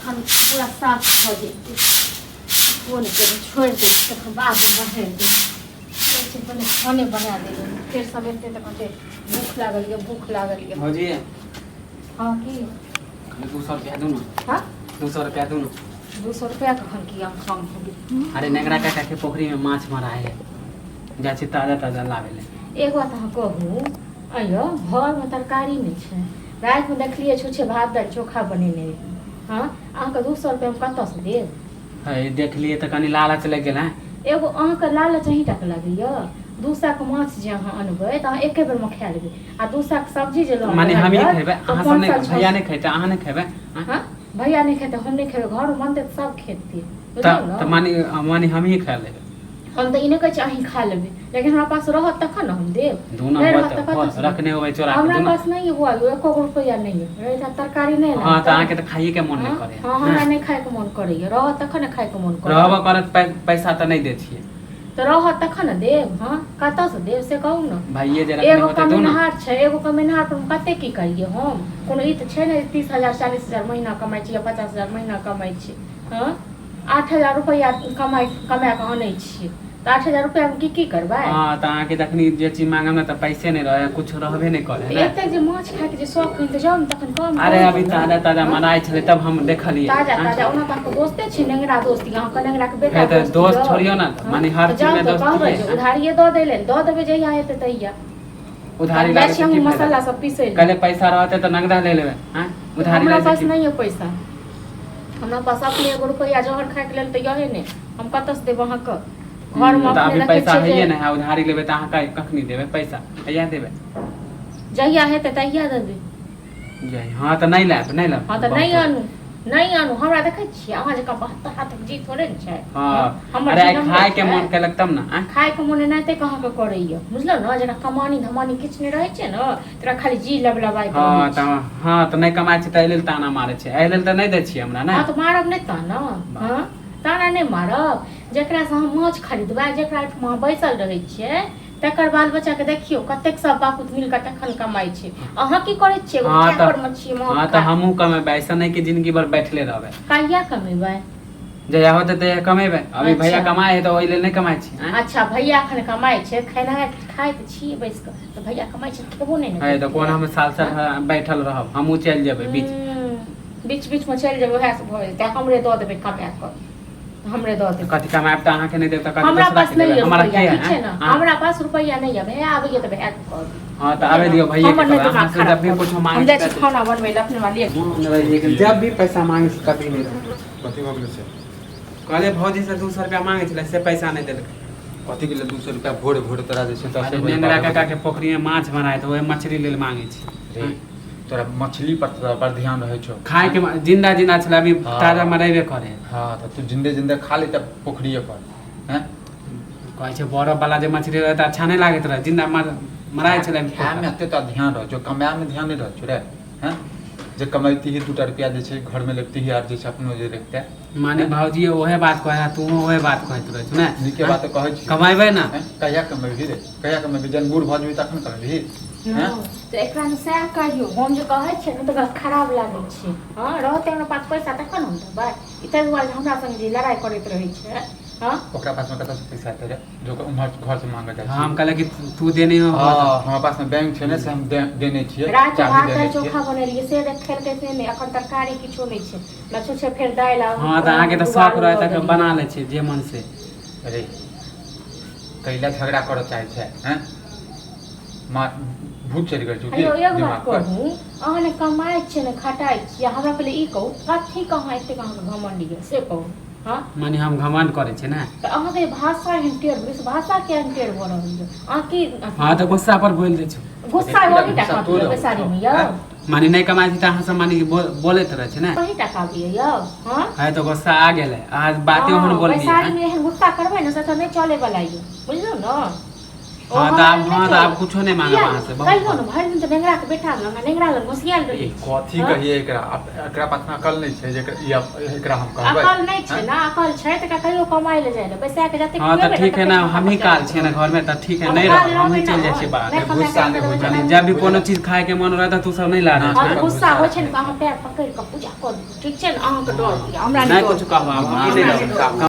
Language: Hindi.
तखन पूरा साफ भऽ जेतै फोन के छोड़ि दे तखन बाद में बढ़ि दे पहले खाने बना दे फिर समेटते तक भूख लागल ये भौजी हाँ की 200 रुपया दूँ ना हाँ 200 रुपया दूँ ना 200 रुपया कखन की हम कम होगी अरे नेंगरा काका के पोखरी में माछ मारा है जाइ छी ताजा ताजा लावे ले एगो बात अहाँ कहू अयो घर में तरकारी नहीं छै रात में देखलिए छुछे भात दालि चोखा बनेने रही हाँ अहाँके 200 रुपया में कतऽ से देब है देख लिए तो कनी लालच लग गेल है एगो अहाँके लालच अहीं तक लगैया 200 के माछ जे अहाँ अनबै तऽ अहाँ एके बेर में खा लेबै आ 200 के सब्जी जे लऽ माने हम ही खेबै अहाँ सब नहीं भैया नहीं खेते अहाँ नहीं खेबै हाँ भैया नहीं खेते हम नहीं खेबै घर में बनते तऽ सब खेते त माने हम ही खा लेबै हम तो इने कहे अहीं खा लेबै लेकिन हमरा पास रहत तखन हम देब दोना होत रखने होबै चोरा के हमरा पास नहीं हुआ एको रुपया नहीं है तरकारी नहीं हां त अहाँ के त खाइए के मन नहीं करे हां हमरा नहीं खाए के मन करे रहत तखन खाए के मन करे रहबो करत पैसा त नहीं दै छियै तो रहत तखन देब हां कतऽ से देब से कहू ना भाइये जे रखने होते दो ना कमिनहार छै एगो कमिनहार पर कते की करिए हम कोनो ई त छै ने 30000 40000 महीना कमाई छी या 50000 महीना कमाई छी हां 8000 रुपया कमा के आनै छी तो 8000 रुपया में की करबै हां त अहाँ के तखनी जे चीज मांगम ना त पैसे नहीं रहे कुछ रहबे नहीं करे ना एते जे माछ खाए के जे शौक होई त जाउ न तखन कम अरे अभी ताजा ताजा मनाई छले तब हम देखलिए ताजा ओना त दोस्ते छी नेंगरा दोस्ती अहाँ के नेंगरा के बेटा है त दोस्त छोड़ियो ना माने हर चीज में दोस्ती है उधारिये दऽ देले दऽ देबै जहिया हेतै तहिया उधारी लागे हम मसाला सब पीसे कले पैसा रहते तो नगदा ले लेबे हां उधारी हमरा लागे पास नहीं है पैसा हमरा पास अपने 1 रुपया जहर खाए के लेल त यहे ने हम कतऽ से देब अहाँ के घर में अभी पैसा है ना उधारी लेबे त अहाँ कखनी देबे पैसा या देबे जहिया हेतै तहिया देबै जय हां त नहीं लाब हां त नहीं आनू हमरा देखै छी अहाँ जका बहत्तर हाथ जी थोड़े न छै हां अरे खाए के मन केलक तब ना खाए के मन एनाते कहाँ के करैया बुझलो ना जेना कमानी धमानी किछ नहीं रहै छै ना तोरा खाली जी लबलबाई हां त नहीं कमाई छै त एलेल ताना मारे छै एलेल त नहीं दै छी हमरा ना हां त मारब नहीं ताना हां ताना नहीं मारब जेकरा से हम माछ खरीदबै जेकरा ठमा बैसल रहै छियै तकर बाल बच्चा के देखियो कतेक सब बापूत मिल के तखन कमाई छै अहाँ की करे छियै क्या पर मछी माछ हां त हमहु कमेबै ऐसा नहीं कि जिंदगी भर बैठले रहबै कहिया कमेबै जया होते त कमेबै अभी भैया कमाए है त ओइ लेल नहीं कमाई छी अच्छा भैया अखन कमाई छै खाना खाए त छी बैस के त भैया कमाई छै केबो नहीं है त कोन हम साल बैठल रहब हमहु चल जेबै बीच में चल जेबै ओहे से भ जेतै हमरे द देबै कमा के हमरे दऽ दे कथि कमाएब त अहाँ के नहीं देब त कथि हमरा पास नहीं है हमरा के है ना हमरा पास रुपया नहीं है भैया आबैया त भैया कर हां त आबे दियो भैया के अहाँ से जब भी कुछ मांगे हम जाय खाना बनबै ल अपने वाली जब भी पैसा मांगे से कभी नहीं कथी भऽ गेलै से कहले भौजी से 200 रुपया मांगे छले से पैसा नहीं देलक कथी के लिए 200 रुपया भोर भोर तोरा जे छै 10 रुपया नेंगरा काका के पोखरी में माछ मारा है तो ओए मछली लेल मांगे छी तोरा मछली पर ध्यान रहे छौ खाए के जिंदा छले अभी ताजा मरेबे करे हां त तू जिंदे खा ले त पोखरिए पर हैं कहै छै बरफ वाला जे मछली रहत अच्छा नहीं लागत रहे जिंदा मराए छले खाए में एते त ध्यान रह जो कमाए में ध्यान नहीं रह छौ रे हैं जे कमाइती ही 2 रुपया जे छै घर में लगती ही आर जे छै अपनो जे रखते माने भौजी ओहे बात कहै तू ओहे बात कहैत रह छ ना नीके बात कहै छी कमाइबे ना कहिया कमेबी रे कहिया कमेबी जन बूढ़ भ जेबी तखन करबी हैं तो एकरा में सह कहियो हम जे कहै छै न त खराब लागै छै हां रहते हमरा पास पैसा तखन हम देबै इते दुआरे हमरा संग जे लड़ाई करैत रहै छै हां ओकरा पास में कतऽ से पैसा एतै रे जो उम्हर घर से मांगे जाय हम कहले कि तू देने हो हां हमरा पास में बैंक छै ने से हम देने छियै रात भात चोखा बनेलिए से खेल के से ने अखन तरकारी किछो नहीं छै लछो छै फेर दाल आ हां त आगे त शौक रहै त बना ले छै जे मन से अरे कैला झगड़ा करऽ चाहे छै हैं मां भूत चढ़ि गेल अयो एक बात कहूं अहाँ ने कमाई छै ने खटाई छी हमरा पहले ई कहू कथी कहाँ एते कहाँ घमंड ये से कहू हां माने हम घमंड करे छै ना त अहाँ के भाषा इंटेर इस भाषा के इंटेर भ रहल है आ की हां त गुस्सा पर बोल दे छै गुस्सा होगी टका बेसारी में यो माने नहीं कमाई छी त अहाँ सब माने बोलैत रह छै ना कहीं टका भी यो हां है तो गुस्सा आ गेलै आज बाते हम बोल दिए बेसारी में गुस्सा करबै ना से त नहीं चले वाला ये बुझलो ना हाँ तो आप कुछो नहीं मांगा वहाँ से कहियो न भरि दिन त नेंगरा के बेटा लंगा नेंगरा लंग घुसियाल रही कथी कहिए एकरा एकरा पास अकल नहीं छै जे एकरा हम कहबै अकल नहीं छै ना अकल छै त कहियो कमाई ले जाय ले पैसा के जते हाँ तो ठीक है ना हम ही काल छियै ना घर में तो ठीक है नहीं रह हम ही चल जाइ छी बाहर गुस्सा नहीं हो जानी जब भी कोनो चीज खाए के मन रहता तू सब नहीं ला और रहे गुस्सा होइ छै न अहाँ पैर पकड़ के पूजा कर ठीक छै न अहाँ के डर हमरा नहीं कुछ कहबा हम नहीं